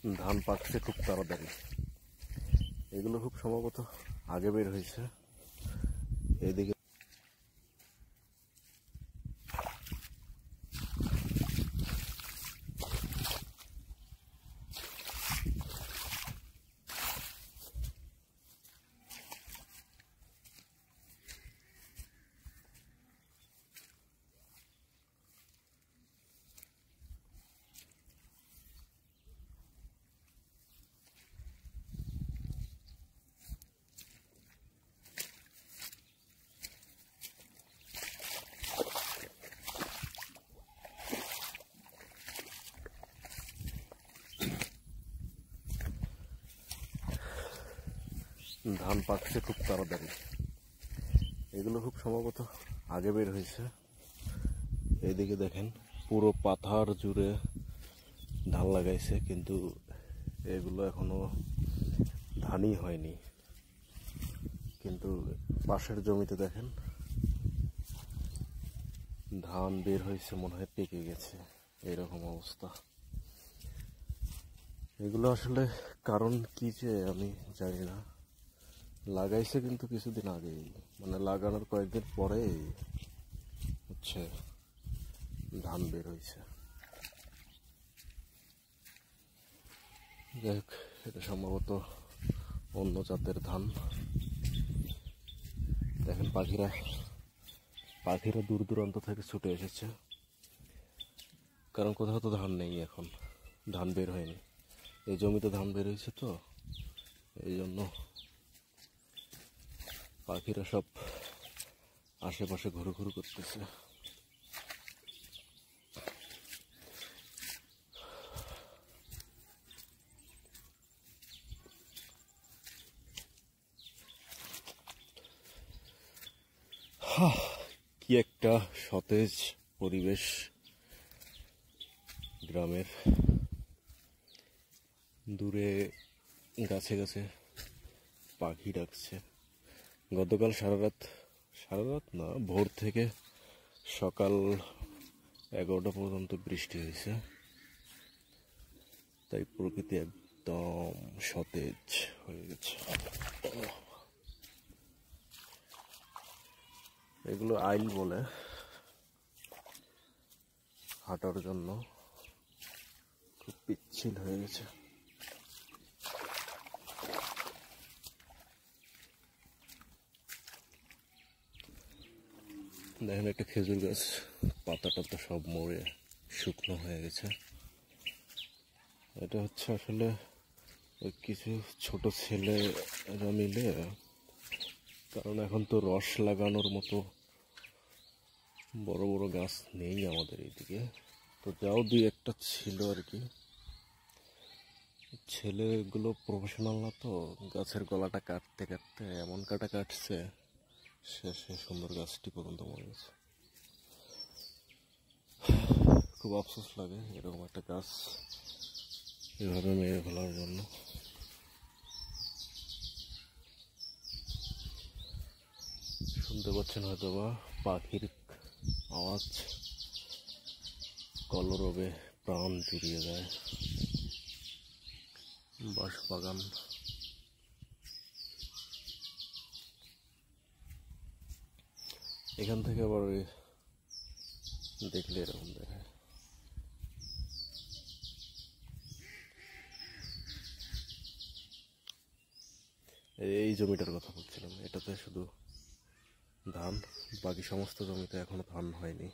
ধান পাকছে খুব তাড়াতাড়ি। এগুলো খুব সম্ভবত আগে বের হয়েছে। এদিকে ধান পাকছে খুব তাড়াতাড়ি। এগুলো খুব সম্ভবত আগে বের হয়েছে। এদিকে দেখেন পুরো পাথার জুড়ে ধান লাগাইছে, কিন্তু এগুলো এখনো ধানই হয়নি। কিন্তু পাশের জমিতে দেখেন ধান বের হয়েছে, মনে হয় পেকে গেছে, এরকম অবস্থা। এগুলো আসলে কারণ কি যে আমি জানি না। লাগাইছে কিন্তু কিছুদিন আগেই, মানে লাগানোর কয়েকদিন পরে হচ্ছে ধান বের হয়েছে। যাই হোক, এটা সম্ভবত অন্য জাতের ধান। দেখেন পাখিরা দূর দূরান্ত থেকে ছুটে এসেছে, কারণ কোথাও তো ধান নেই, এখন ধান বের হয়নি। এই জমিতে ধান বের হয়েছে, তো এই জন্য পাখিরা সব আশেপাশে ঘুরঘুর করতেছে। কি একটা সতেজ পরিবেশ গ্রামের। দূরে গাছে গাছে পাখি ডাকছে। গতকাল সারা রাত না, ভোর থেকে সকাল 11টা পর্যন্ত বৃষ্টি হয়েছে, তাই প্রকৃতি একদম সতেজ হয়ে গেছে। এগুলো আইল বলে, হাঁটার জন্য খুব পিচ্ছিল হয়ে গেছে। দেখেন একটা খেজুর গাছ, পাতা টাতা সব মরে শুকনো হয়ে গেছে। এটা হচ্ছে আসলে ওই কিছু ছোট ছেলেরা মিলে, কারণ এখন তো রস লাগানোর মতো বড় বড় গাছ নেই আমাদের এইদিকে, তো যাও দুই একটা ছিল আর কি। ছেলেগুলো প্রফেশনাল না, তো গাছের গলাটা কাটতে কাটতে এমন কাটছে, শেষে সুন্দর গাছটি পর্যন্ত মরে গেছে। খুব আফসোস লাগে এরকম একটা গাছ এভাবে মেরে ফেলার জন্য। শুনতে পাচ্ছেন হয়তো বা পাখির আওয়াজ, কলরবে প্রাণ জুড়িয়ে যায়। বাঁশবাগান, এখান থেকে আবার দেখলে এরকম দেখায়। এই জমিটার কথা বলছিলাম, এটাতে শুধু ধান, বাকি সমস্ত জমিতে এখনো ধান হয়নি।